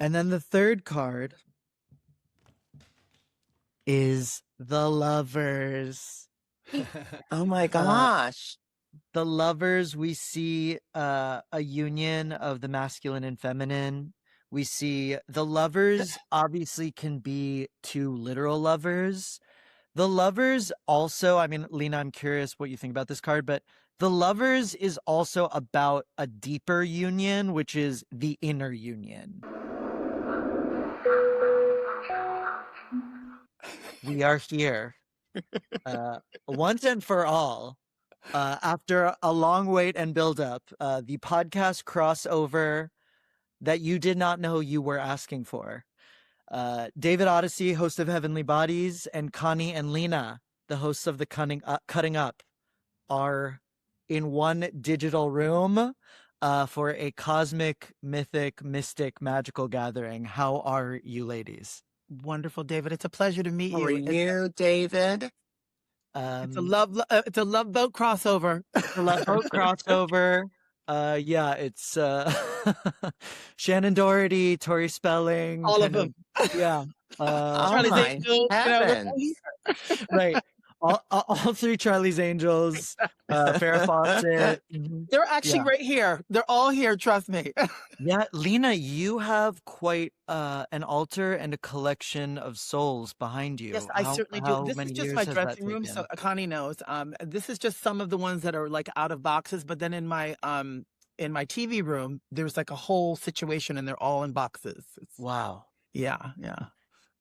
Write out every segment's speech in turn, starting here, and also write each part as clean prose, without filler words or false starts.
And then the third card is the Lovers. Oh my Uh, gosh. the Lovers, we see a union of the masculine and feminine. We see the Lovers obviously can be two literal lovers. The Lovers also, I mean, Lena, I'm curious what you think about this card, but the Lovers is also about a deeper union, which is the inner union. We are here, once and for all. After a long wait and build up, the podcast crossover that you did not know you were asking for. David Odyssey, host of Heavenly Bodies, and Connie and Lina, the hosts of the Cutting Up, are in one digital room for a cosmic, mythic, mystic, magical gathering. How are you, ladies? Wonderful, David. It's a pleasure to meet How are you. you, David? It's a it's a love boat crossover. The Love Boat crossover. Yeah, it's Shannon Doherty, Tori Spelling, All of them. yeah. Oh Charlie's my Angels, heavens. Right. All three Charlie's Angels, Farrah Fawcett. they're actually Yeah. right here. They're all here. Trust me. Yeah, Lena, you have quite an altar and a collection of souls behind you. Yes, I certainly do. How This is many just years my has that dressing room, so taken? Connie knows. This is just some of the ones that are like out of boxes, but then in my TV room, there's like a whole situation, and they're all in boxes. Wow. Yeah.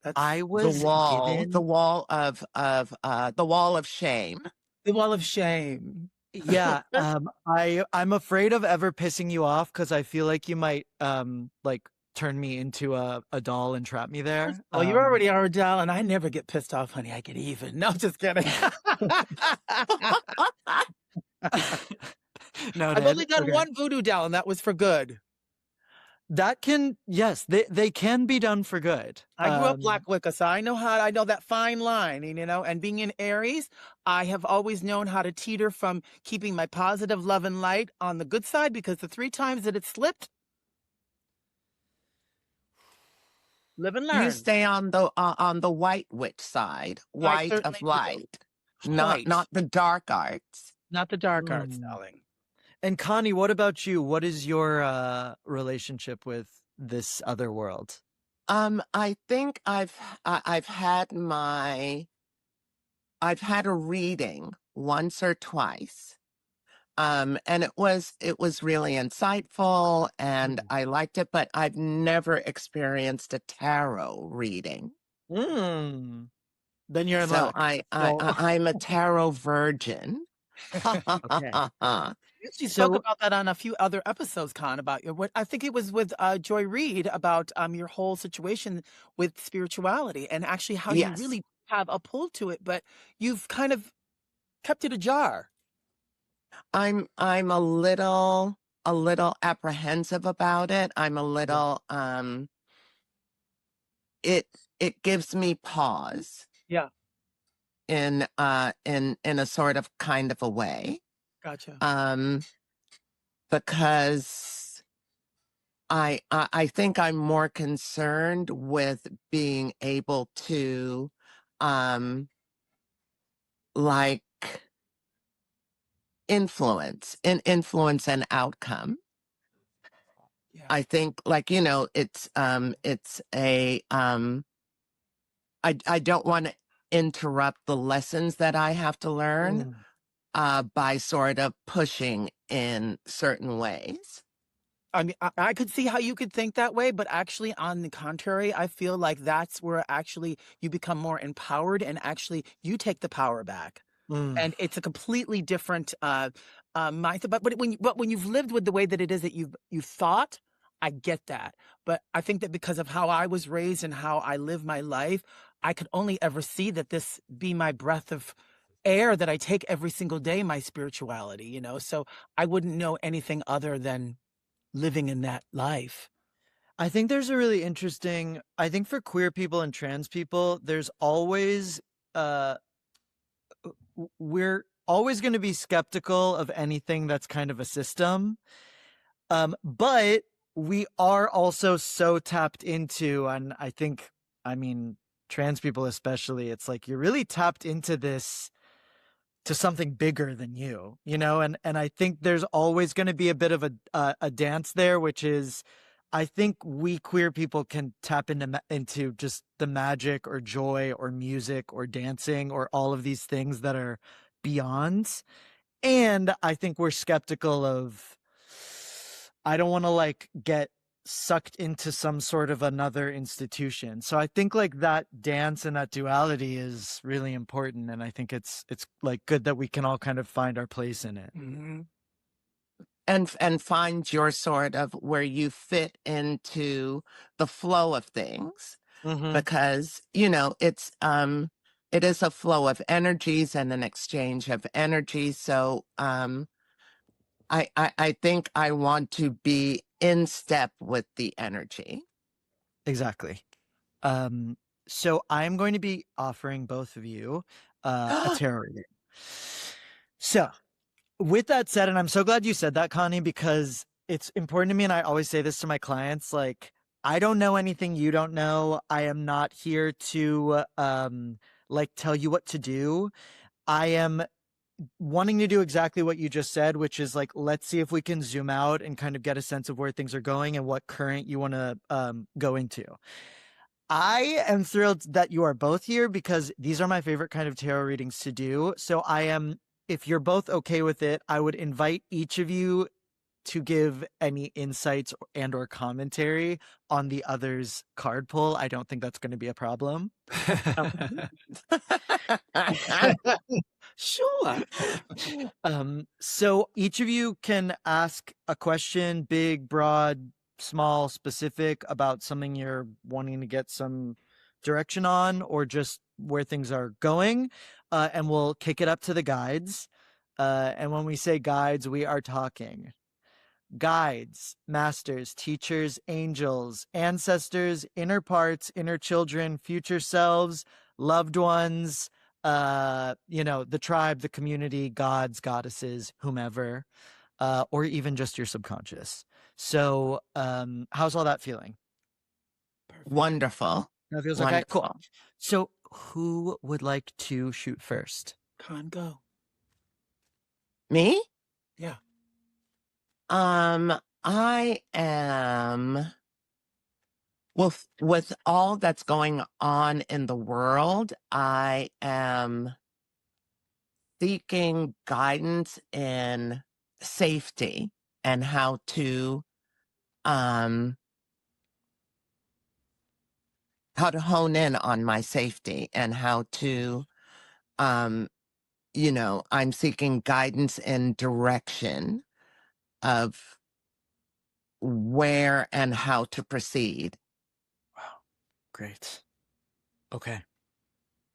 That's I The was wall, given the wall of the wall of shame. the wall of shame. Yeah, I'm afraid of ever pissing you off because I feel like you might like turn me into a doll and trap me there. Oh, you already are a doll, and I never get pissed off, honey. I get even. No, just kidding. Noted. I've only done Okay. one voodoo doll, and that was for good. That can, yes, they can be done for good. I grew up Black Wicca, so I know that fine line, and being in Aries, I have always known how to teeter from keeping my positive love and light on the good side, because the 3 times that it slipped, live and learn. You stay on the white witch side, white of certainly do. light, White. not the dark arts. Not the dark arts, Mm. darling. And Connie, what about you? What is your relationship with this other world? I think I've had a reading once or twice. And it was really insightful and I liked it, but I've never experienced a tarot reading. Then you're in So luck. I'm a tarot virgin. Okay. She spoke about that on a few other episodes, Con, about what I think it was with Joy Reid, about your whole situation with spirituality, and actually how you Yes. really have a pull to it, but you've kind of kept it ajar. I'm a little apprehensive about it. I'm a little it gives me pause. Yeah. In a sort of kind of a way. Gotcha. Because I think I'm more concerned with being able to like influence an outcome. Yeah. I think, like, it's a I don't want to interrupt the lessons that I have to learn by sort of pushing in certain ways. I mean, I could see how you could think that way, but actually, on the contrary, I feel like that's where actually you become more empowered, and actually you take the power back. And it's a completely different mindset. But when you've lived with the way that it is that you've thought, I get that. But I think that because of how I was raised and how I live my life, I could only ever see that this be my breath of air that I take every single day, my spirituality, so I wouldn't know anything other than living in that life. I think there's a really interesting, I think for queer people and trans people, there's always, we're always going to be skeptical of anything that's kind of a system. But we are also so tapped into, and I think, I mean, trans people especially, it's like you're really tapped into this, to something bigger than you, you know, and I think there's always going to be a bit of a dance there, which is, I think we queer people can tap into just the magic or joy or music or dancing or all of these things that are beyond. And I think we're skeptical of, I don't want to like get sucked into some sort of another institution. So I think like that dance and that duality is really important, and I think it's like good that we can all kind of find our place in it. Mm-hmm. And find your sort of where you fit into the flow of things, because it is a flow of energies and an exchange of energy. So I think I want to be in step with the energy. Exactly. So I'm going to be offering both of you a tarot reading. So with that said, and I'm so glad you said that, Connie, because it's important to me, and I always say this to my clients, like, I don't know anything you don't know. I am not here to like tell you what to do. I am wanting to do exactly what you just said, which is like, let's see if we can zoom out and kind of get a sense of where things are going and what current you want to go into. I am thrilled that you are both here because these are my favorite kind of tarot readings to do. So if you're both okay with it, I would invite each of you to give any insights and or commentary on the other's card pull. I don't think that's going to be a problem. Sure. So each of you can ask a question, big, broad, small, specific, about something you're wanting to get some direction on, or just where things are going. And we'll kick it up to the guides. And when we say guides, we are talking guides, masters, teachers, angels, ancestors, inner parts, inner children, future selves, loved ones, the tribe, the community, gods, goddesses, whomever, or even just your subconscious. So, how's all that feeling? Perfect. Wonderful. That feels Wonderful. okay. Cool. So, who would like to shoot first? Con, go. Me? Yeah. I am with all that's going on in the world, I am seeking guidance in safety and how to hone in on my safety and how to I'm seeking guidance and direction of where and how to proceed. Wow. Great. Okay.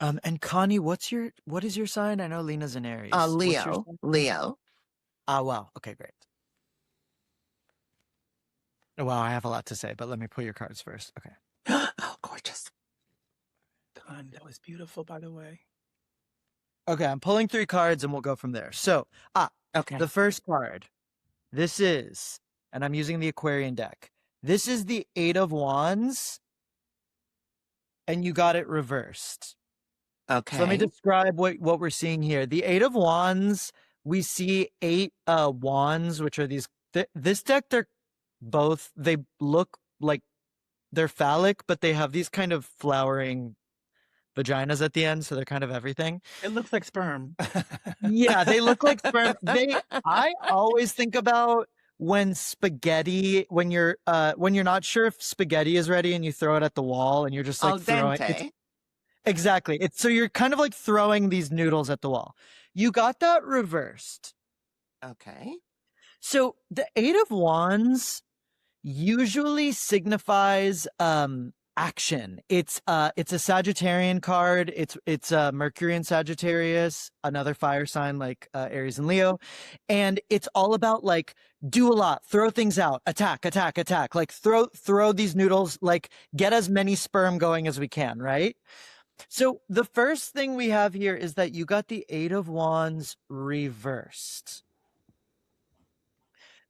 And Connie, what is your sign? I know Lina's an Aries. Leo. Leo. Wow. Okay, great. Wow, I have a lot to say, but let me pull your cards first. Okay. Oh, gorgeous. Con, that was beautiful, by the way. Okay, I'm pulling 3 cards and we'll go from there. So, Okay. the first card. This is, and I'm using the Aquarian deck. This is the 8 of Wands, and you got it reversed. Okay. So let me describe what we're seeing here. The 8 of Wands, we see 8 wands, which are these, this deck, they look like they're phallic, but they have these kind of flowering vaginas at the end, so they're kind of everything. It looks like sperm. Yeah, they look like sperm. I always think about when you're not sure if spaghetti is ready and you throw it at the wall and you're just like throwing it. Exactly. So you're kind of like throwing these noodles at the wall. You got that reversed. Okay. So the 8 of Wands usually signifies action. It's a Sagittarian card. It's Mercury and Sagittarius, another fire sign like Aries and Leo, and it's all about like do a lot, throw things out, attack, like throw these noodles, like get as many sperm going as we can, right? So the first thing we have here is that you got the 8 of Wands reversed.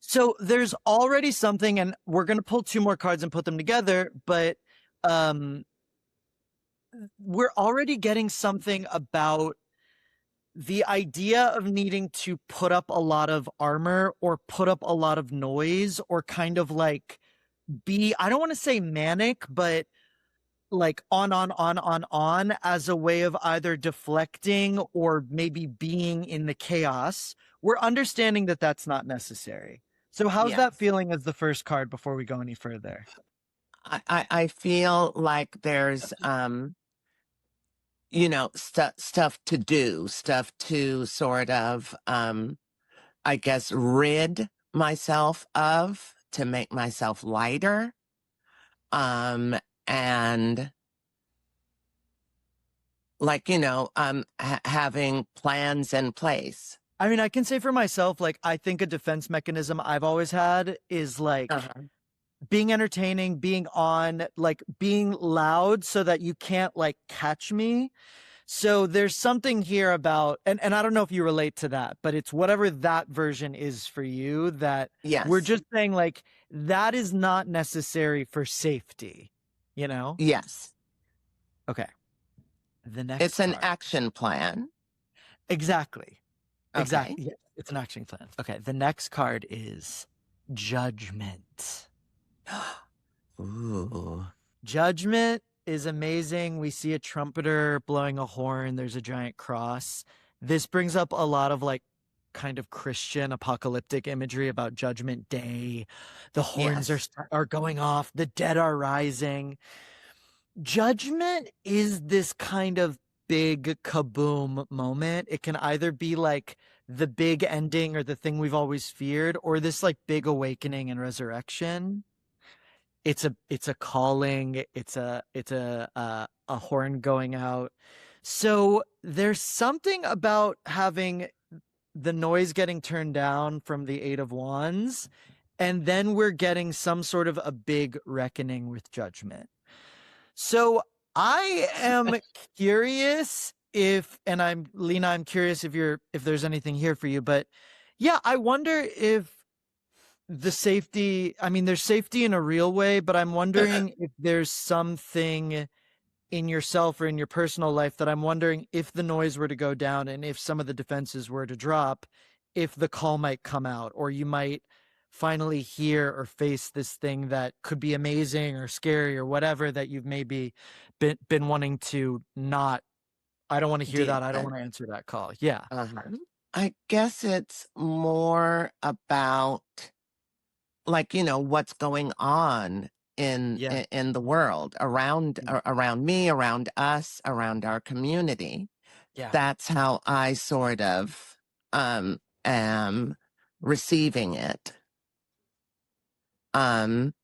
So there's already something, and we're going to pull two more cards and put them together, but um, we're already getting something about the idea of needing to put up a lot of armor or put up a lot of noise or kind of like be, I don't want to say manic, but like on as a way of either deflecting or maybe being in the chaos. We're understanding that that's not necessary. So how's Yes. that feeling as the first card before we go any further? I feel like there's stuff to do, stuff to sort of I guess rid myself of, to make myself lighter. And like, having plans in place. I mean, I can say for myself, like, I think a defense mechanism I've always had is like Uh-huh. being entertaining, being on, like being loud so that you can't like catch me. So there's something here about, and I don't know if you relate to that, but it's whatever that version is for you, that we're Yes. just saying like that is not necessary for safety, you know? Yes. Okay. The next It's an card. action plan. Exactly. Okay. Exactly. Yeah, it's an action plan. Okay. The next card is Judgment. Ooh. Judgment is amazing. We see a trumpeter blowing a horn. There's a giant cross. This brings up a lot of like kind of Christian apocalyptic imagery about Judgment Day. The horns Yes. are going off. The dead are rising. Judgment is this kind of big kaboom moment. It can either be like the big ending or the thing we've always feared, or this like big awakening and resurrection. It's a calling. It's a horn going out. So there's something about having the noise getting turned down from the Eight of Wands, and then we're getting some sort of a big reckoning with Judgment. So I am curious if, and I'm Lina, I'm curious if there's anything here for you, but yeah, I wonder if the safety, I mean, there's safety in a real way, but I'm wondering if there's something in yourself or in your personal life that I'm wondering if the noise were to go down and if some of the defenses were to drop, if the call might come out, or you might finally hear or face this thing that could be amazing or scary or whatever that you've maybe been wanting to not. I don't want to hear Deal that. I don't with. want to answer that call. Yeah. Uh-huh. I guess it's more about like, what's going on Yeah. in the world around Yeah. around me, around us, around our community. Yeah. That's how I sort of am receiving it. Um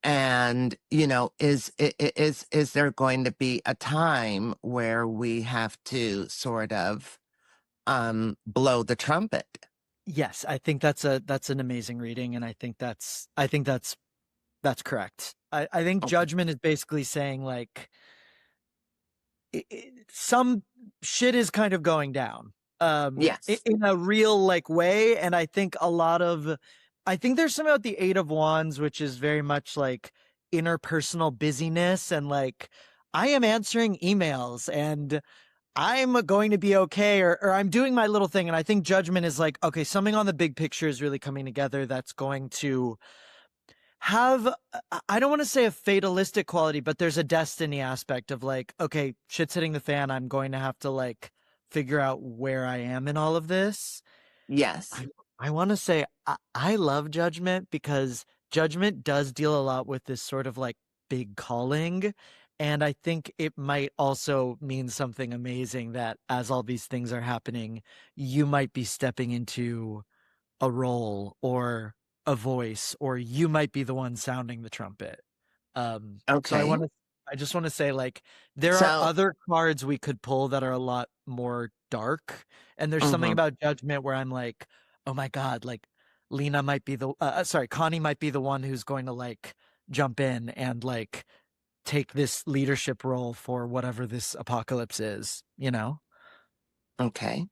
and is there going to be a time where we have to sort of blow the trumpet? Yes, I think that's an amazing reading, and I think that's correct. I think Okay. Judgment is basically saying like some shit is kind of going down Yes. in a real like way, and I think there's something about the Eight of Wands which is very much like interpersonal busyness, and like I am answering emails and I'm going to be okay, or I'm doing my little thing. And I think Judgment is like, okay, something on the big picture is really coming together that's going to have, I don't want to say a fatalistic quality, but there's a destiny aspect of like, okay, shit's hitting the fan. I'm going to have to like figure out where I am in all of this. Yes. I want to say I love Judgment because Judgment does deal a lot with this sort of like big calling. And I think it might also mean something amazing that as all these things are happening, you might be stepping into a role or a voice, or you might be the one sounding the trumpet. So Okay. I just want to say like there are So, other cards we could pull that are a lot more dark, and there's something mhm, about Judgment where I'm like, oh my god, like Lena might be sorry, Connie might be the one who's going to like jump in and like take this leadership role for whatever this apocalypse is, you know? okay.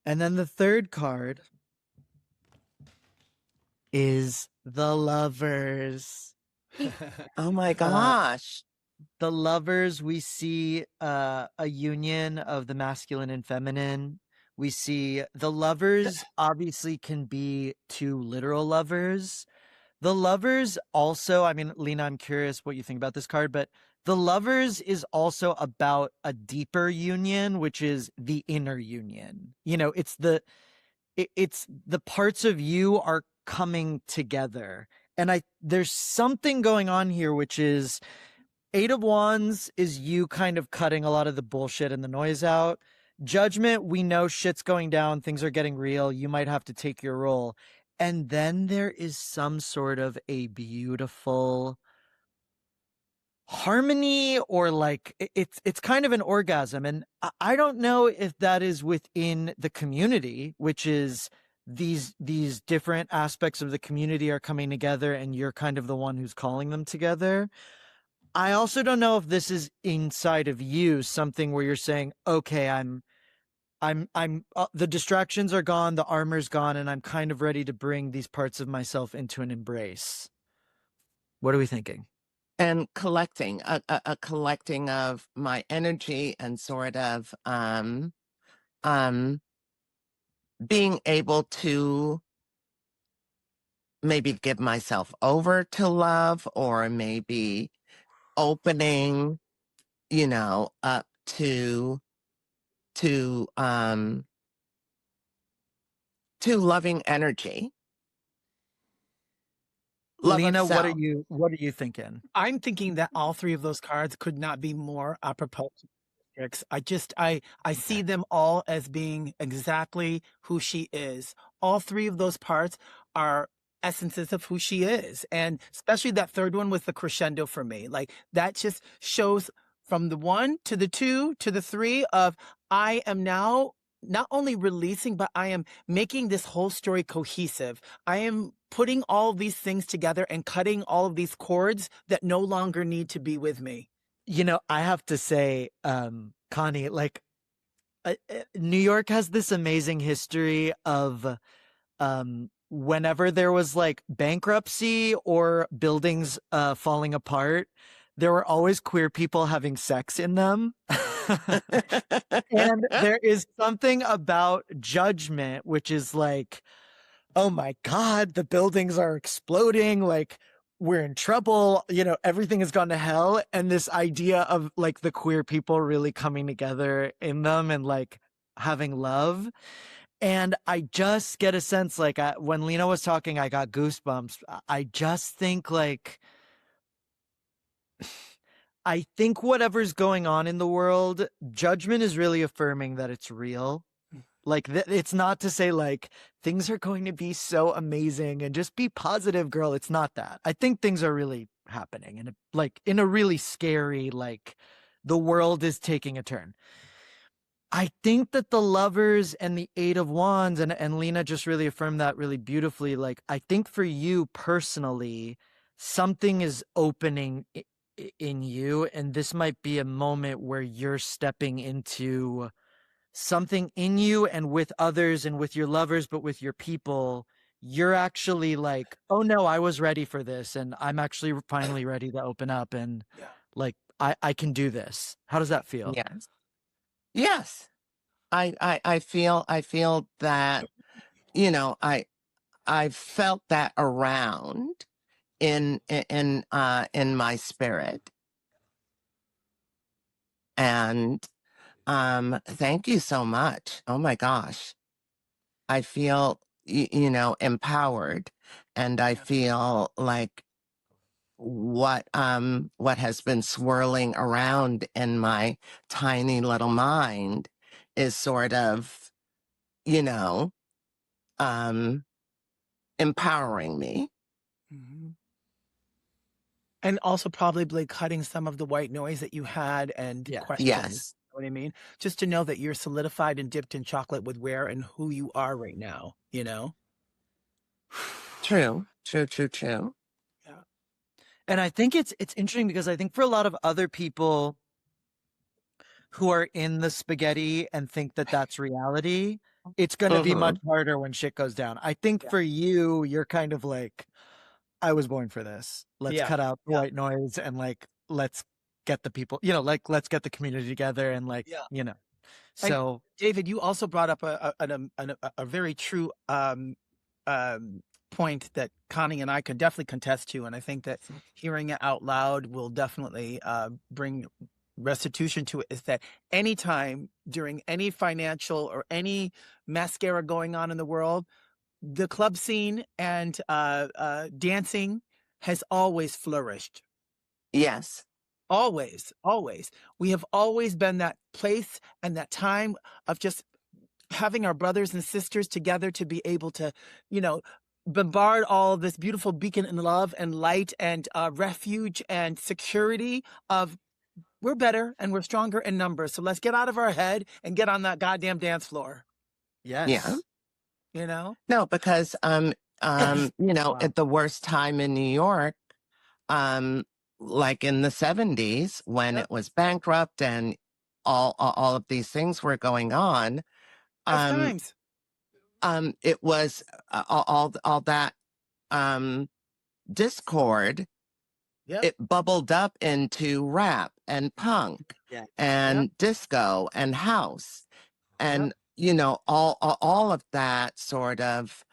And then the third card is the Lovers. Oh my gosh. The Lovers, we see a union of the masculine and feminine. We see the Lovers obviously can be two literal lovers. The Lovers also, I mean, Lina, I'm curious what you think about this card, but the Lovers is also about a deeper union, which is the inner union. You know, it's the parts of you are coming together. And there's something going on here, which is Eight of Wands is you kind of cutting a lot of the bullshit and the noise out. Judgment, we know shit's going down, things are getting real, you might have to take your role. And then there is some sort of a beautiful harmony, or like it's kind of an orgasm. And I don't know if that is within the community, which is these different aspects of the community are coming together and you're kind of the one who's calling them together. I also don't know if this is inside of you, something where you're saying, okay, I'm the distractions are gone, the armor's gone, and I'm kind of ready to bring these parts of myself into an embrace. What are we thinking? And collecting, a collecting of my energy and sort of being able to maybe give myself over to love, or maybe opening, you know, up to loving energy. Love Lina, of self. what are you thinking? I'm thinking that all three of those cards could not be more apropos to Beatrix. I see them all as being exactly who she is. All three of those parts are essences of who she is. And especially that third one with the crescendo for me. Like that just shows from the 1 to the 2 to the 3 of I am now not only releasing, but I am making this whole story cohesive. I am putting all these things together and cutting all of these cords that no longer need to be with me. You know, I have to say, Connie, like New York has this amazing history of whenever there was like bankruptcy or buildings falling apart, there were always queer people having sex in them. And there is something about Judgment, which is like, oh my God, the buildings are exploding. Like, we're in trouble. You know, everything has gone to hell. And this idea of like the queer people really coming together in them and like having love. And I just get a sense like when Lina was talking, I got goosebumps. I just think like, I think whatever's going on in the world, Judgment is really affirming that it's real. Like, it's not to say like things are going to be so amazing and just be positive, girl. It's not that. I think things are really happening and like in a really scary, like the world is taking a turn. I think that the Lovers and the Eight of Wands, and Lina just really affirmed that really beautifully. Like, I think for you personally, something is opening in you, and this might be a moment where you're stepping into something in you and with others and with your lovers, but with your people, you're actually like, oh no, I was ready for this, and I'm actually finally ready to open up, and like I can do this. How does that feel? Yes. Yes. I feel that, you know, I felt that around in my spirit. And thank you so much. Oh my gosh. I feel you know, empowered, and I feel like what has been swirling around in my tiny little mind is sort of, you know, empowering me. Mm-hmm. And also probably cutting some of the white noise that you had and questions. Yes. You know what I mean? Just to know that you're solidified and dipped in chocolate with where and who you are right now, you know? True. Yeah. And I think it's interesting because I think for a lot of other people who are in the spaghetti and think that that's reality, it's going to be Mm-hmm. much harder when shit goes down. I think for you, you're kind of like, I was born for this. Let's cut out the white noise and like, let's get the people, like, let's get the community together and like, And so David, you also brought up a very true point that Connie and I could definitely contest to, and I think that hearing it out loud will definitely bring restitution to it. Is that anytime during any financial or any mascara going on in the world, the club scene and dancing has always flourished. Yes. Always, always. We have always been that place and that time of just having our brothers and sisters together to be able to, bombard all this beautiful beacon and love and light and refuge and security of we're better and we're stronger in numbers. So let's get out of our head and get on that goddamn dance floor. yes. Yeah. No, because Wow. at the worst time in New York, like in the 70s when it was bankrupt and all of these things were going on, Times. it was all that discord. It bubbled up into rap and punk and disco and house and all of that sort of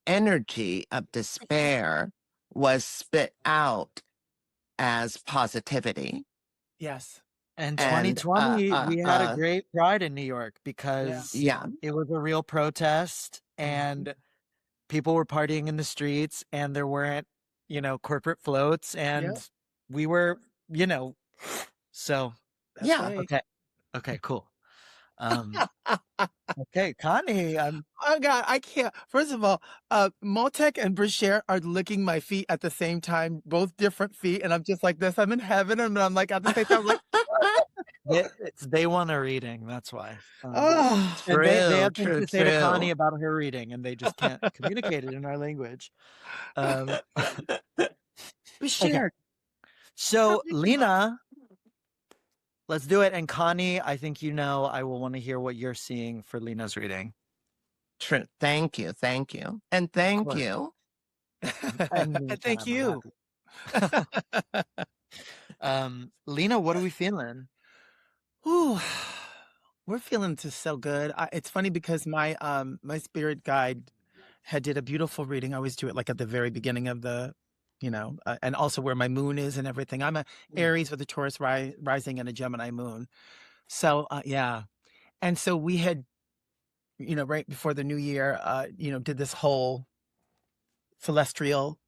energy of despair was spit out as positivity. Yes. And 2020, we had a great pride in New York because it was a real protest and people were partying in the streets and there weren't, corporate floats and we were, so. That's right. Okay, cool. Okay, Connie, oh God, I can't. First of all, Motek and Brasher are licking my feet at the same time, both different feet, and I'm just like this. I'm in heaven, and I'm like at the same time, I'm like, they want a reading. That's why. Oh, and they have things to say to Connie about her reading, and they just can't communicate it in our language. Brasher. So, Lina, let's do it. And Connie, I think I will want to hear what you're seeing for Lina's reading. True. Thank you. And thank you. And thank you. Lina, what are we feeling? Ooh, we're feeling just so good. It's funny because my my spirit guide did a beautiful reading. I always do it like at the very beginning of the, and also where my moon is and everything. I'm a Aries with a Taurus rising and a Gemini moon. So and so we had, right before the new year, did this whole celestial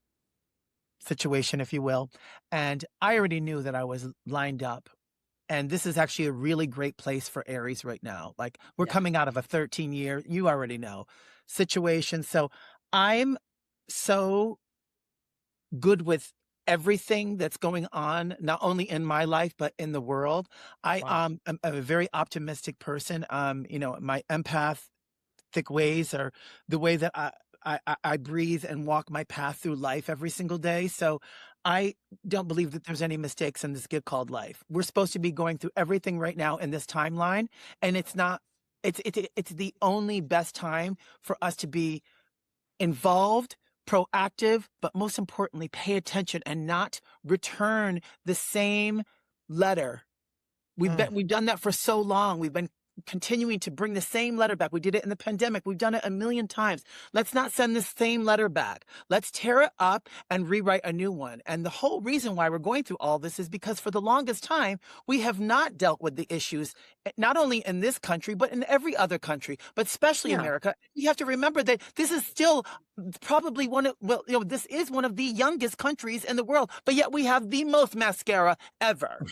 situation, if you will, and I already knew that I was lined up. And this is actually a really great place for Aries right now. Like we're coming out of a 13-year, you already know, situation. So I'm so good with everything that's going on, not only in my life, but in the world. I'm a very optimistic person. My empathic ways are the way that I breathe and walk my path through life every single day. So I don't believe that there's any mistakes in this gift called life. We're supposed to be going through everything right now in this timeline, and it's not. It's the only best time for us to be involved, proactive, but most importantly, pay attention and not return the same letter. We've done that for so long. We've been continuing to bring the same letter back. We did it in the pandemic. We've done it a million times. Let's not send the same letter back. Let's tear it up and rewrite a new one. And the whole reason why we're going through all this is because for the longest time, we have not dealt with the issues, not only in this country, but in every other country, but especially America. You have to remember that this is still probably this is one of the youngest countries in the world, but yet we have the most mascara ever.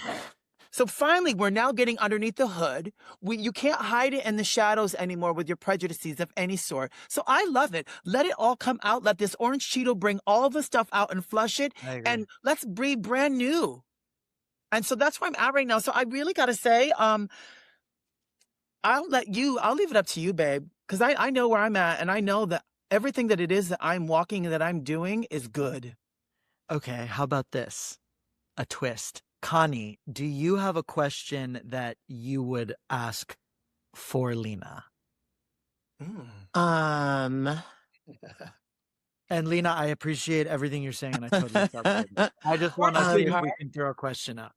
So finally, we're now getting underneath the hood. You can't hide it in the shadows anymore with your prejudices of any sort. So I love it. Let it all come out. Let this orange Cheeto bring all the stuff out and flush it. And let's breathe brand new. And so that's where I'm at right now. So I really got to say, I'll leave it up to you, babe. Because I know where I'm at. And I know that everything that it is that I'm walking and that I'm doing is good. Okay, how about this? A twist. Connie, do you have a question that you would ask for Lina? Um, And Lina, I appreciate everything you're saying, and I totally felt it. I just want to see if we can throw a question out.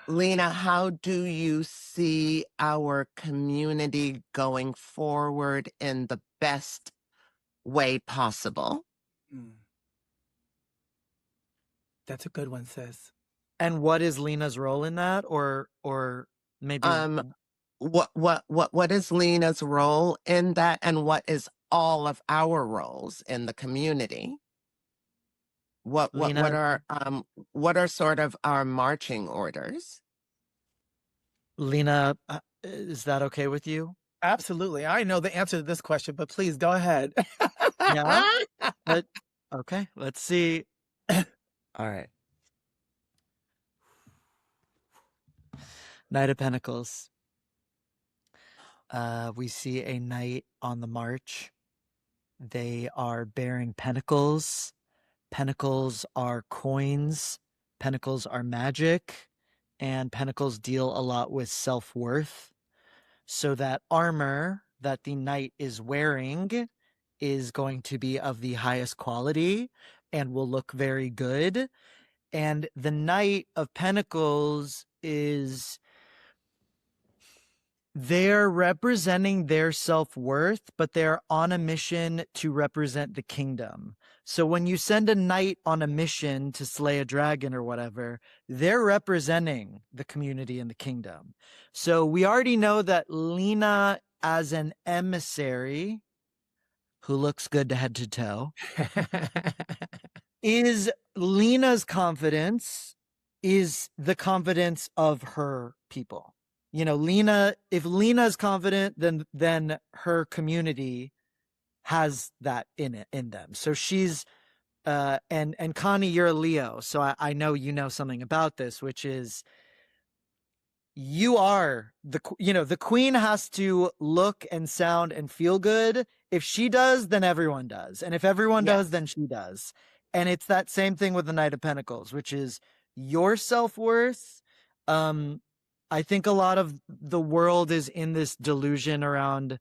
Lina, how do you see our community going forward in the best way possible? That's a good one, sis. And what is Lina's role in that, or maybe What is Lina's role in that, and what is all of our roles in the community? Lina, What are sort of our marching orders? Lina, is that okay with you? Absolutely. I know the answer to this question, but please go ahead. Yeah. But okay, let's see. All right. Knight of Pentacles. We see a knight on the march. They are bearing pentacles. Pentacles are coins. Pentacles are magic. And pentacles deal a lot with self-worth. So that armor that the knight is wearing is going to be of the highest quality and will look very good. And the Knight of Pentacles is, they're representing their self-worth, but they're on a mission to represent the kingdom. So when you send a knight on a mission to slay a dragon or whatever, they're representing the community and the kingdom. So we already know that Lina, as an emissary who looks good to head to toe, is Lina's confidence is the confidence of her people. You know, Lina, if Lina's confident, then her community has that in them. So she's and Connie, you're a Leo, so I know you know something about this, which is you are the queen has to look and sound and feel good. If she does, then everyone does, and if everyone does, then she does. And it's that same thing with the Knight of Pentacles, which is your self-worth. I think a lot of the world is in this delusion around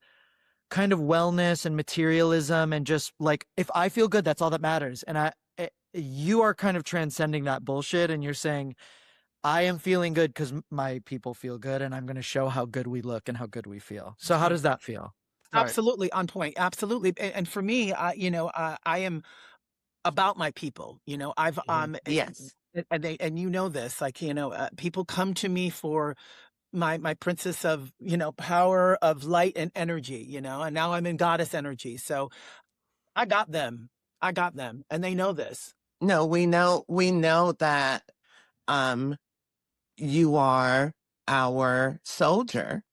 kind of wellness and materialism, and just like, if I feel good, that's all that matters. And you are kind of transcending that bullshit, and you're saying, I am feeling good because my people feel good, and I'm going to show how good we look and how good we feel. So how does that feel? Absolutely on point. Absolutely. And for me, I am about my people. I've Yes. and you know this, like, people come to me for my princess of, power of light and energy, and now I'm in goddess energy. So I got them, and they know this. No, we know that you are our soldier,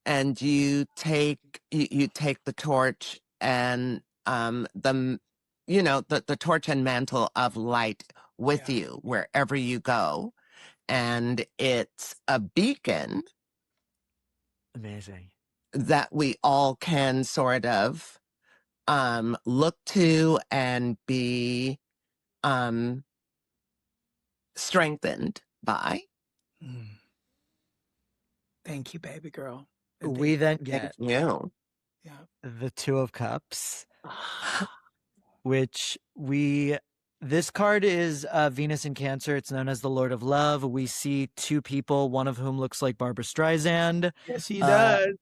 and you take the torch and the torch and mantle of light with you wherever you go, and it's a beacon. Amazing. That we all can sort of look to and be strengthened by. Thank you, baby girl. We then get you. The Two of Cups, which this card is Venus in Cancer. It's known as the Lord of Love. We see two people, one of whom looks like Barbara Streisand. Yes, she does.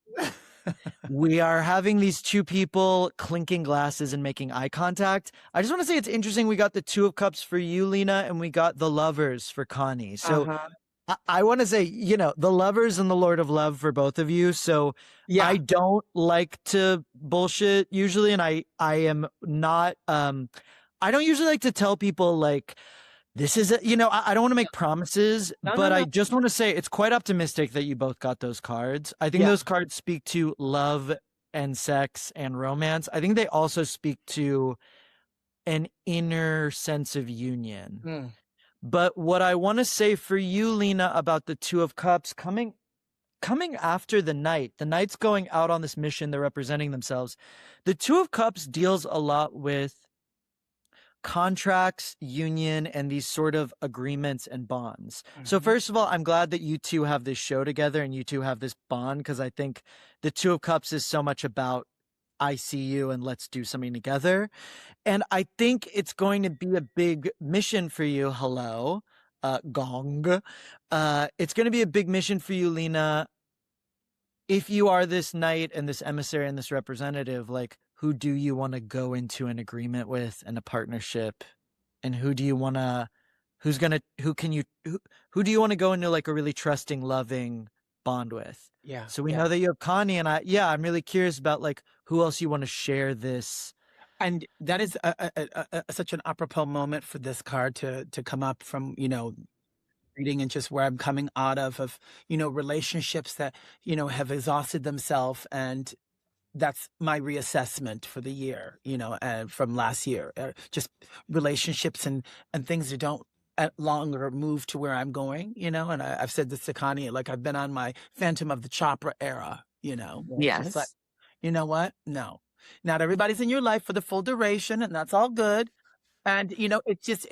We are having these two people clinking glasses and making eye contact. I just want to say it's interesting. We got the Two of Cups for you, Lina, and we got the Lovers for Connie. So I want to say, the Lovers and the Lord of Love for both of you. So I don't like to bullshit usually. And I am not, I don't usually like to tell people like, this is, I don't want to make promises, but I just want to say it's quite optimistic that you both got those cards. I think those cards speak to love and sex and romance. I think they also speak to an inner sense of union. But what I want to say for you, Lina, about the Two of Cups coming after the Knight's going out on this mission. They're representing themselves. The Two of Cups deals a lot with contracts, union, and these sort of agreements and bonds. So Mhm. first of all, I'm glad that you two have this show together and you two have this bond, because I think the Two of Cups is so much about I see you and let's do something together. And I think it's going to be a big mission for you. Hello, gong. It's going to be a big mission for you, Lina. If you are this knight and this emissary and this representative, like, who do you want to go into an agreement with and a partnership? And who do you want to, who do you want to go into like a really trusting, loving bond with? Yeah. So we Yeah. know that you have Connie, and I'm really curious about like who else you want to share this. And that is such an apropos moment for this card to come up from, reading and just where I'm coming out of, relationships that, have exhausted themselves. And that's my reassessment for the year, from last year, just relationships and things that don't longer move to where I'm going, and I've said this to Connie, like I've been on my Phantom of the Chopra era, where it's just like, Yes. you know what? No, not everybody's in your life for the full duration, and that's all good. And it's just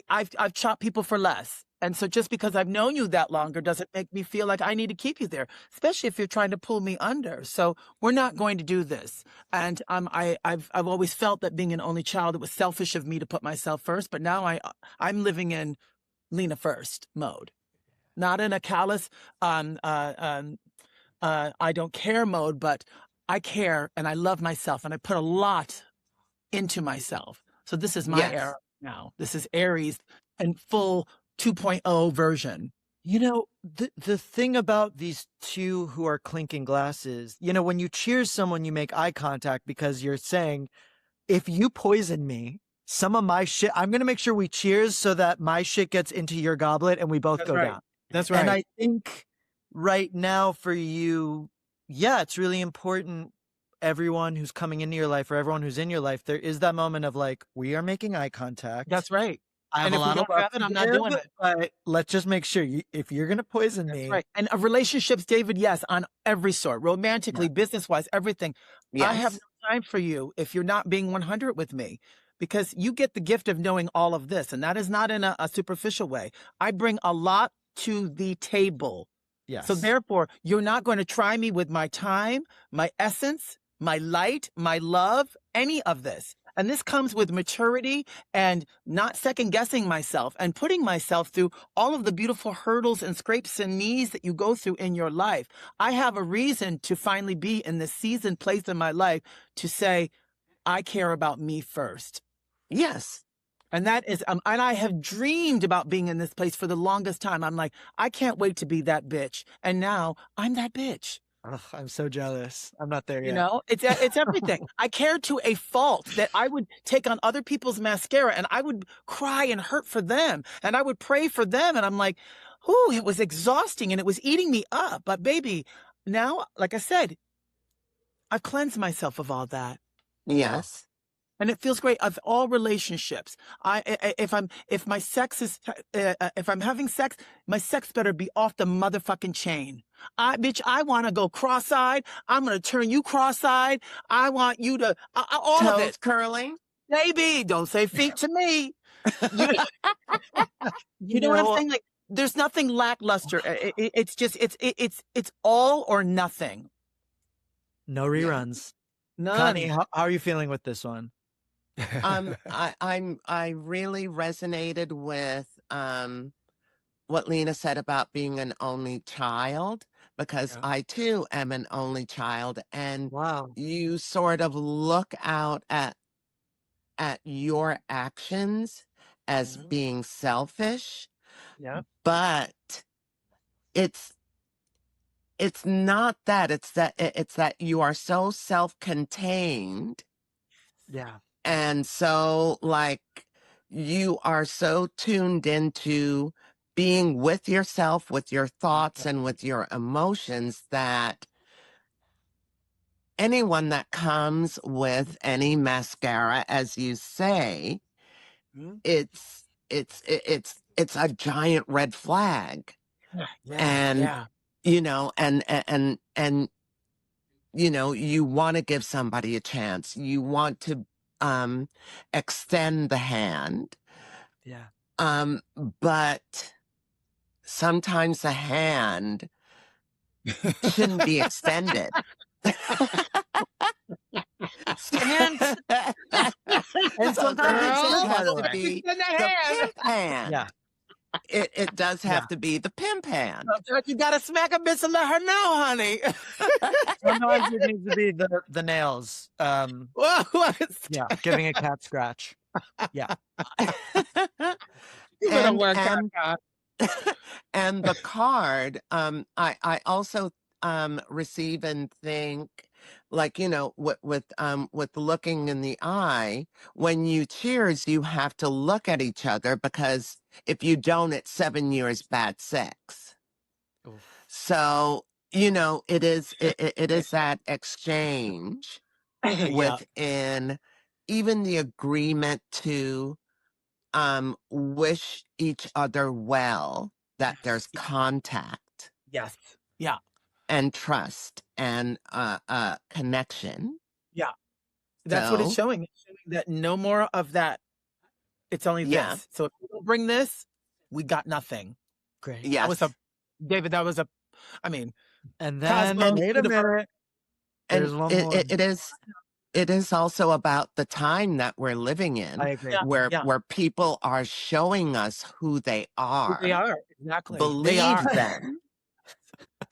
I've chopped people for less. And so just because I've known you that longer doesn't make me feel like I need to keep you there, especially if you're trying to pull me under. So we're not going to do this. And I've always felt that being an only child, it was selfish of me to put myself first. But now I'm living in Lena first mode, not in a callous I don't care mode, but I care and I love myself and I put a lot into myself. So this is my era Yes. now. This is Aries in full 2.0 version. The thing about these two who are clinking glasses, when you cheers someone, you make eye contact because you're saying, if you poison me, some of my shit, I'm going to make sure we cheers so that my shit gets into your goblet and we both That's go right. down. That's And right. I think right now for you, yeah, it's really important. Everyone who's coming into your life or everyone who's in your life, there is that moment of like, we are making eye contact. That's right. I have And a if we lot of don't love have it, to I'm not doing give, it. but let's just make sure if you're going to poison That's me. right. And relationships, David, yes, on every sort, romantically, Yeah. business-wise, everything. I have Yes. no time for you if you're not being 100 with me, because you get the gift of knowing all of this. And that is not in a superficial way. I bring a lot to the table. So Yes. therefore, you're not going to try me with my time, my essence, my light, my love, any of this. And this comes with maturity and not second guessing myself and putting myself through all of the beautiful hurdles and scrapes and knees that you go through in your life. I have a reason to finally be in this seasoned place in my life to say, I care about me first. Yes. And that is, and I have dreamed about being in this place for the longest time. I'm like, I can't wait to be that bitch. And now I'm that bitch. Ugh, I'm so jealous. I'm not there yet. It's everything. I care to a fault that I would take on other people's mascara and I would cry and hurt for them and I would pray for them. And I'm like, ooh, it was exhausting and it was eating me up. But baby, now, like I said, I've cleansed myself of all that. Yes. And it feels great of all relationships. If I'm having sex, my sex better be off the motherfucking chain. I want to go cross-eyed. I'm going to turn you cross-eyed. I want you to, all of Toes it. curling. Baby, don't say feet to me. You know what I'm saying? Like, there's nothing lackluster. It's just, it's all or nothing. No reruns. None. Connie, how are you feeling with this one? I really resonated with what Lena said about being an only child, because Yeah. I too am an only child, and Wow. you sort of look out at your actions as Mhm. being selfish, Yeah. but it's not that. It's that you are so self-contained. Yeah. And so, like, you are so tuned into being with yourself, with your thoughts, and with your emotions, that anyone that comes with any mascara, as you say, Mhm. it's a giant red flag. Yeah. And, Yeah. and you want to give somebody a chance. You want to extend the hand. Yeah. But sometimes the hand shouldn't be extended. And and So sometimes sometimes it it is, by has the to way. be In the the hand. pimp hand. Yeah. It does Yeah. have to be the pimp hand. Sometimes you gotta smack a bitch and let her know, honey. Sometimes it needs to be the nails. Yeah, giving a cat scratch. Yeah. You better and work and out. and the card, I also receive and think, like, you know, with looking in the eye, when you cheers, you have to look at each other, because if you don't, it's 7 years bad sex. Oof. So, you know, it is that exchange Yeah. within even the agreement to wish each other well, that there's contact Yes. Yeah. and trust and connection. Yeah. That's what it's So showing. It's showing that no more of that. It's only yeah, this. So if you don't bring this, we got nothing. Great. That was a yes. David. That was a. I mean, And then Cosmo. And wait a minute. and There's one more. it is also about the time that we're living I in, agree. Yeah. where Yeah. people are showing us who they Who they are. are. Exactly. They are. Believe them.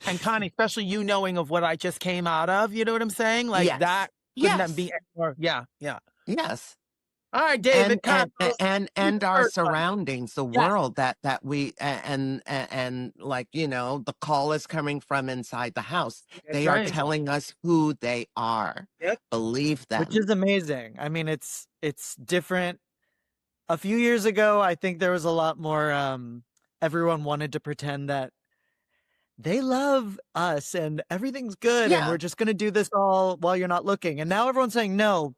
And Connie, especially you knowing of what I just came out of, you know what I'm saying? Like Yes. that couldn't that be Yes. anymore. Yeah, yeah. Yes. All right, David, Cosmos, you And the our first one. surroundings, the Yes. world that we and like, you know, the call is coming from inside the house. That's They are right. telling us who they are. Yep. Believe Which them. is amazing. I mean, it's different. A few years ago, I think there was a lot more everyone wanted to pretend that they love us and everything's good and Yeah. we're just going to do this all while you're not looking. And now everyone's saying, no,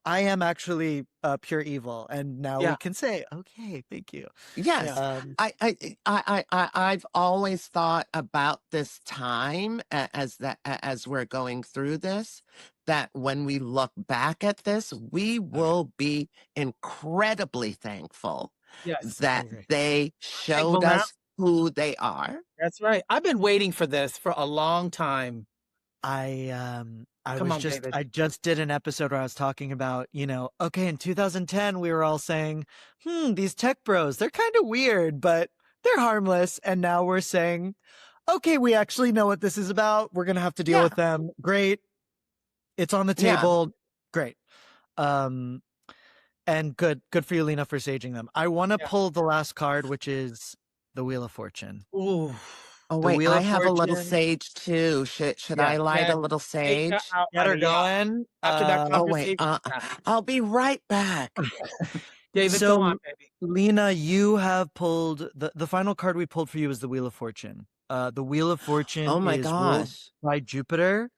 I am actually pure evil. And now Yeah. we can say, okay, thank you. Yes. Um, I've always thought about this time as we're going through this, that when we look back at this, we will be incredibly thankful Yes. I that agree. they Thankful showed now. us who they are. That's right. I've been waiting for this for a long time. I Come on, David. I just did an episode where I was talking about, you know, okay, in 2010 we were all saying, these tech bros, they're kind of weird, but they're harmless. And now we're saying, okay, we actually know what this is about. We're gonna have to deal Yeah. with them. Great. It's on the Yeah. table. Great. And good for you, Lena, for saging them. I want to Yeah. pull the last card, which is the Wheel of Fortune. Ooh. Oh, The wait, Wheel I of have a little Fortune. sage too. Should Yeah. I light Yeah. a little Take her sage? out, Get her honey. Yeah. going. After that Oh, wait, conversation. Yeah. I'll be right back. David, So, go on, baby. Lena, you have pulled the final card we pulled for you is the Wheel of Fortune. The Wheel of Fortune Oh my is ruled gosh. by Jupiter,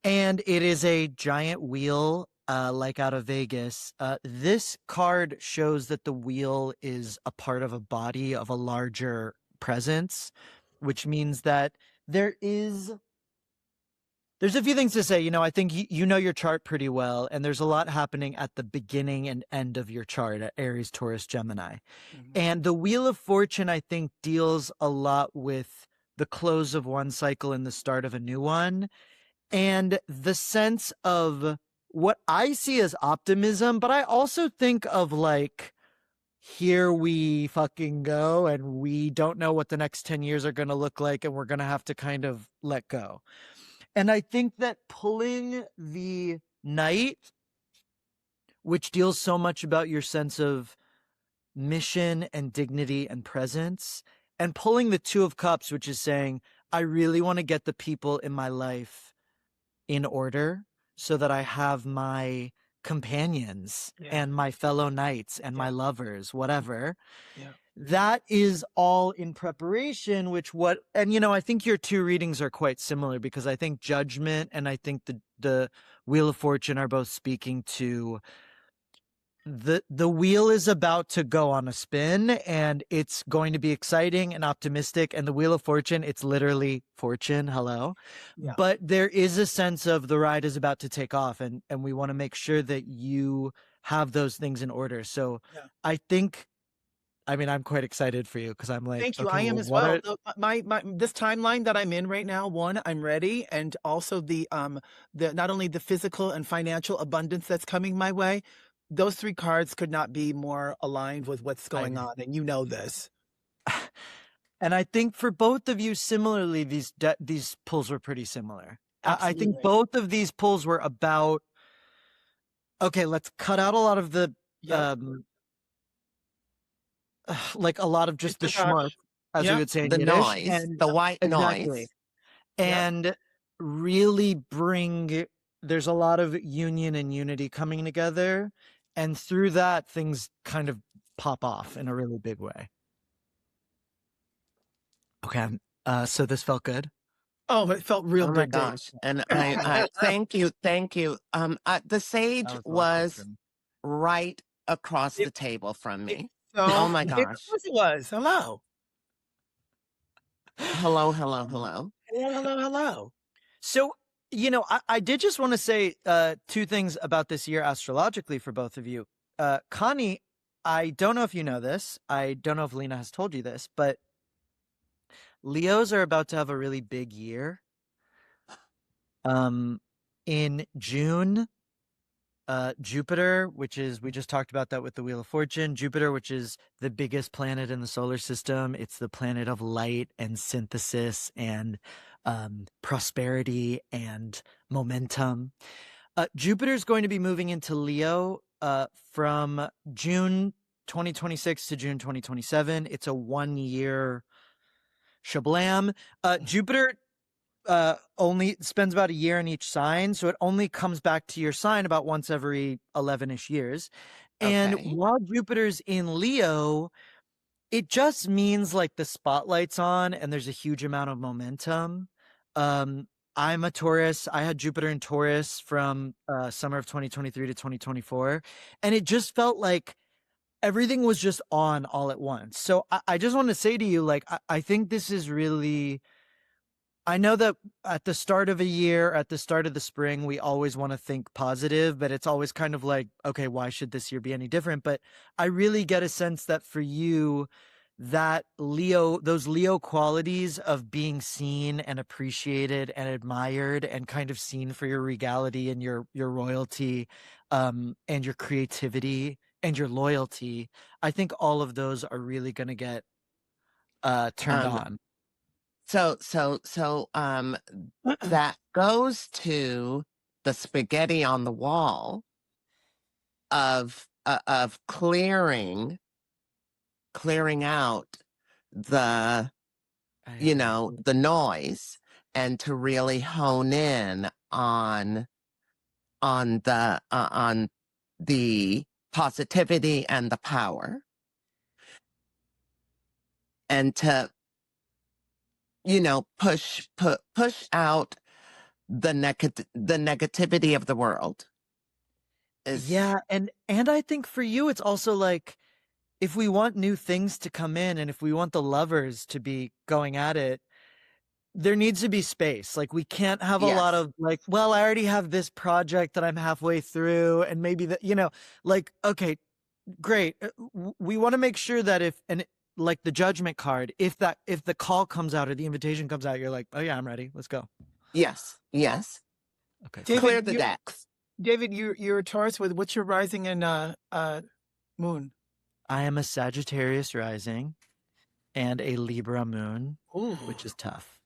and it is a giant wheel, like out of Vegas. This card shows that the wheel is a part of a body of a larger presence, which means that there's a few things to say. You know, I think you know your chart pretty well, and there's a lot happening at the beginning and end of your chart at Aries, Taurus, Gemini. And the Wheel of Fortune, I think, deals a lot with the close of one cycle and the start of a new one. And the sense of what I see as optimism, but I also think of like, here we fucking go, and we don't know what the next 10 years are going to look like, and we're going to have to kind of let go. And I think that pulling the Knight, which deals so much about your sense of mission and dignity and presence, and pulling the Two of Cups, which is saying, I really want to get the people in my life in order so that I have my companions and my fellow knights and my lovers, whatever. Yeah. That is all in preparation, and you know, I think your two readings are quite similar, because I think Judgment and I think the Wheel of Fortune are both speaking to the wheel is about to go on a spin, and it's going to be exciting and optimistic. And the Wheel of Fortune, it's literally fortune. Hello. Yeah. But there is a sense of the ride is about to take off, and we want to make sure that you have those things in order. So Yeah. I think, I mean, I'm quite excited for you because I'm like, Thank you. okay, I am well, as what well. are My this timeline that I'm in right now, one, I'm ready, and also the not only the physical and financial abundance that's coming my way, those three cards could not be more aligned with what's going on, and you know this. and I think for both of you, similarly, these pulls were pretty similar. I think Absolutely. both of these pulls were about, okay, let's cut out a lot of the Yep. like a lot of just the schmuck, as we Yep. would say in The Yiddish, noise, and the white exactly, noise. Yep. and really bring. There's a lot of union and unity coming together, and through that, things kind of pop off in a really big way. Okay, so this felt good. Oh, it felt real Oh my good, Dave. gosh. And I thank you. The sage That was well was taken. right across It- the table from it- me. so Oh my it, of gosh. course it was. Hello. Hello, hello, Um, hello. Hello, hello, hello. So, you know, I did just want to say two things about this year astrologically for both of you. Connie, I don't know if you know this. I don't know if Lena has told you this, but Leos are about to have a really big year. In June, Jupiter, which is, we just talked about that with the Wheel of Fortune, Jupiter, which is the biggest planet in the solar system. It's the planet of light and synthesis and prosperity and momentum. Jupiter is going to be moving into Leo from June 2026 to June 2027. It's a 1 year shablam. Jupiter only spends about a year in each sign, so it only comes back to your sign about once every 11-ish years. And Okay. while Jupiter's in Leo, it just means like the spotlight's on and there's a huge amount of momentum. I'm a Taurus. I had Jupiter in Taurus from summer of 2023 to 2024, and it just felt like everything was just on all at once. So I just want to say to you, like, I think this is really, I know that at the start of a year, at the start of the spring, we always want to think positive, but it's always kind of like, okay, why should this year be any different? But I really get a sense that for you, that Leo, those Leo qualities of being seen and appreciated and admired and kind of seen for your regality and your royalty, and your creativity and your loyalty, I think all of those are really going to get turned Um, on. that goes to the spaghetti on the wall of clearing out the the noise, and to really hone in on the positivity and the power, and to push out the negativity of the world is. Yeah, and I think for you it's also like, if we want new things to come in and if we want the lovers to be going at it, there needs to be space. Like, we can't have a lot Yes. of like, well, I already have this project that I'm halfway through and maybe that, like, okay, great. We want to make sure that if, and like the judgment card, if the call comes out or the invitation comes out, you're like, oh yeah, I'm ready. Let's go. Yes. Okay. David, Clear the decks. David, you're a Taurus with what's your rising and moon? I am a Sagittarius rising and a Libra moon, Ooh, which is tough.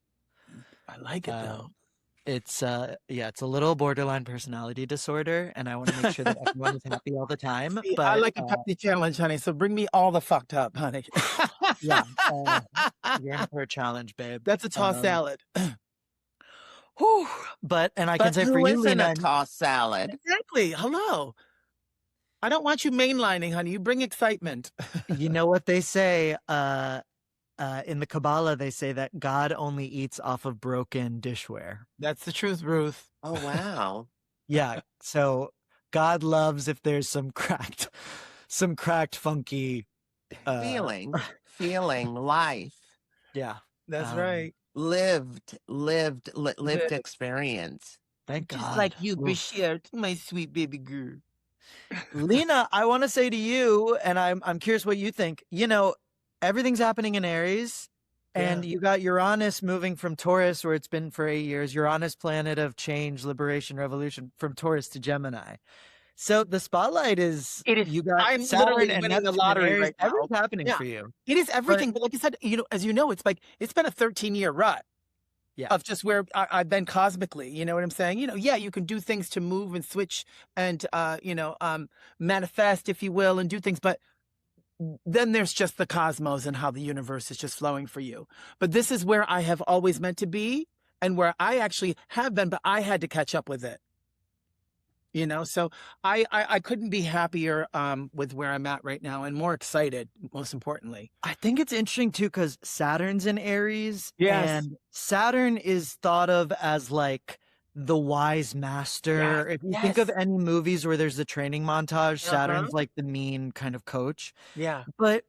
I like it though. It's it's a little borderline personality disorder, and I want to make sure that everyone is happy all the time. See, I But like a Pepsi challenge, honey. So bring me all the fucked up, honey. yeah, you're in for a challenge, babe. That's a tossed salad. Whew. But I can But say for who you, isn't a Lena, tossed salad? Exactly. Hello. I don't want you mainlining, honey. You bring excitement. you know what they say. In the Kabbalah, they say that God only eats off of broken dishware. That's the truth, Ruth. Oh wow. Yeah. So God loves if there's some cracked, funky feeling life. Yeah. That's right. Lived experience. Thank God. Just like you, Bashir, my sweet baby girl. Lina, I want to say to you, and I'm curious what you think. You know, everything's happening in Aries, and Yeah. you got Uranus moving from Taurus, where it's been for 8 years. Uranus, planet of change, liberation, revolution, from Taurus to Gemini. So the spotlight is It is. you got I'm Saturn literally and winning the Neptune and lottery Aries. right now. Everything's happening Yeah. for you. It is But everything. But like you said, as you know, it's been a 13-year rut yeah, of just where I've been cosmically. You know what I'm saying? Yeah, you can do things to move and switch and manifest, if you will, and do things, but then there's just the cosmos and how the universe is just flowing for you. But this is where I have always meant to be and where I actually have been, but I had to catch up with it. So I couldn't be happier with where I'm at right now and more excited, most importantly. I think it's interesting too because Saturn's in Aries, Yes. and Saturn is thought of as like the wise master. Yes. If you think of any movies where there's a training montage, Uh-huh. Saturn's like the mean kind of coach. Yeah. But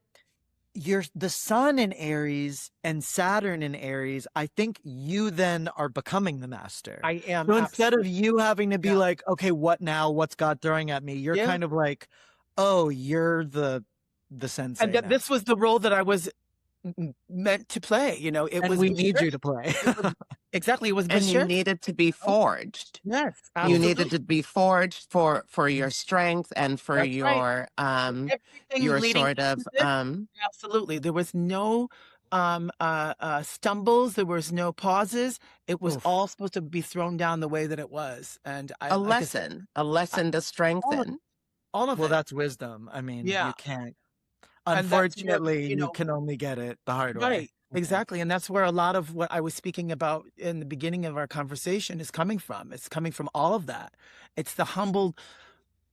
the sun in Aries and Saturn in Aries, I think you then are becoming the master. I am. So instead of Absolutely. you having to be Yeah. like, okay, what now? What's God throwing at me? You're Yeah. kind of like, oh, you're the sensei And that now. this was the role that I was meant to play. It And was we need you to play. exactly. It was And you Bashir. needed to be forged. Yes, You absolutely. needed to be forged for your strength and for That's right. Everything your leading sort of to this, absolutely. There was no stumbles. There was no pauses. It was Oof. all supposed to be thrown down the way that it was. And a lesson to strengthen. all of Well, it. that's wisdom. I mean, Yeah. you can't. And that's where, Unfortunately, you can only get it the hard way. right. Exactly. And that's where a lot of what I was speaking about in the beginning of our conversation is coming from. It's coming from all of that. It's the humbled,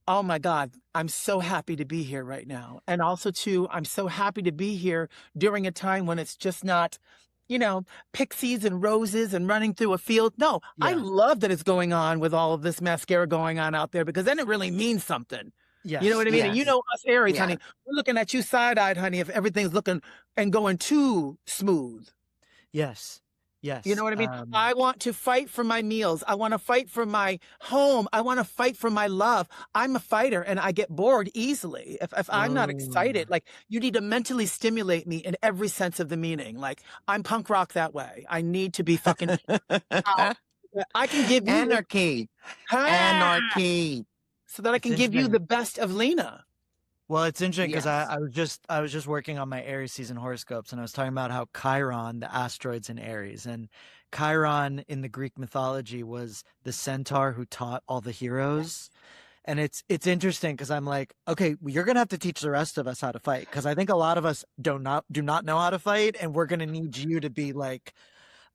oh my God, I'm so happy to be here right now. And also too, I'm so happy to be here during a time when it's just not, pixies and roses and running through a field. No, I Yeah. love that it's going on with all of this mascara going on out there, because then it really means something. Yes. You know what I mean? And Yes. us Aries, honey, Yes. we're looking at you side-eyed, honey, if everything's looking and going too smooth. Yes. Yes. You know what I mean? I want to fight for my meals. I want to fight for my home. I want to fight for my love. I'm a fighter and I get bored easily. If I'm not excited, like, you need to mentally stimulate me in every sense of the meaning. Like, I'm punk rock that way. I need to be fucking out. I can give you Anarchy. Anarchy. so that I can give you the best of Lina. Well, it's interesting because Yes. I was just working on my Aries season horoscopes, and I was talking about how Chiron, the asteroid's in Aries, and Chiron in the Greek mythology was the centaur who taught all the heroes. And it's interesting because I'm like, okay, well, you're gonna have to teach the rest of us how to fight, because I think a lot of us do not know how to fight, and we're gonna need you to be like,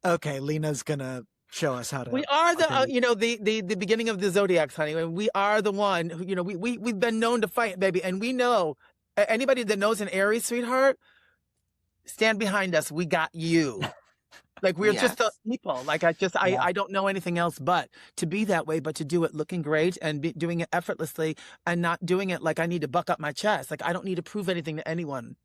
okay, Lena's gonna show us how to. We are the beginning of the zodiacs, honey. And we are the one who, we've been known to fight, baby. And we know anybody that knows an Aries, sweetheart, stand behind us. We got you. Like, we're just those people. Like, I don't know anything else but to be that way, but to do it looking great and doing it effortlessly and not doing it like I need to buck up my chest. Like, I don't need to prove anything to anyone.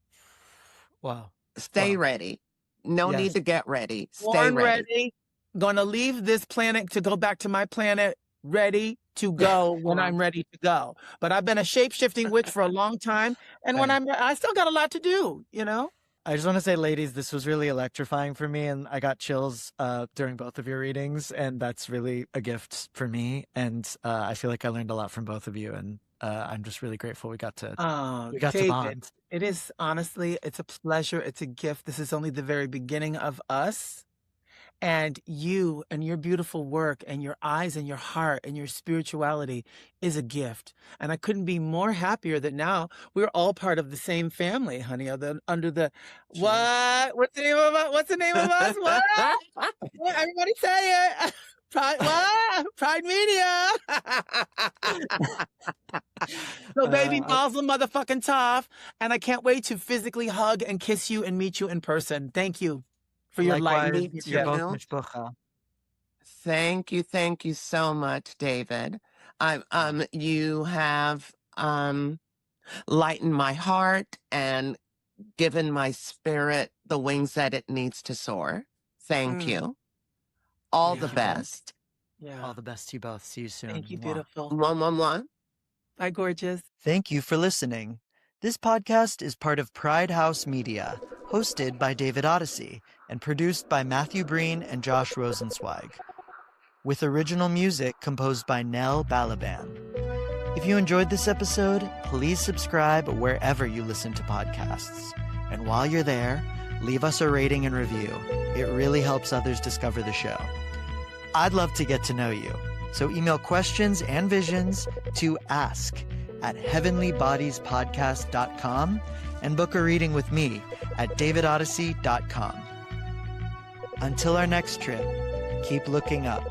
Wow. Stay ready. No need to get ready. Stay Born ready. Gonna leave this planet to go back to my planet, ready to go when I'm ready to go. But I've been a shape-shifting witch for a long time, and when I still got a lot to do, I just want to say, ladies, this was really electrifying for me, and I got chills during both of your readings, and that's really a gift for me. And I feel like I learned a lot from both of you, and I'm just really grateful we got to David, bond. it is, honestly, it's a pleasure. It's a gift. This is only the very beginning of us. And you and your beautiful work and your eyes and your heart and your spirituality is a gift. And I couldn't be more happier that now we're all part of the same family, honey. Under the what? What's the name of us? What's the name of us? What? Everybody say it. Pride, what? Pride Media. So, baby, Mazel motherfucking Tov. And I can't wait to physically hug and kiss you and meet you in person. Thank you for your light. You're both mishpucha. Thank you so much, David. You have lightened my heart and given my spirit the wings that it needs to soar. Thank you. All the best. Yeah. All the best to you both. See you soon. Thank you, beautiful. Mwah, mwah, mwah. Bye, gorgeous. Thank you for listening. This podcast is part of Pride House Media, hosted by David Odyssey, and produced by Matthew Breen and Josh Rosenzweig, with original music composed by Nell Balaban. If you enjoyed this episode, please subscribe wherever you listen to podcasts. And while you're there, leave us a rating and review. It really helps others discover the show. I'd love to get to know you, so email questions and visions to ask@heavenlybodiespodcast.com and book a reading with me at davidodyssey.com. Until our next trip, keep looking up.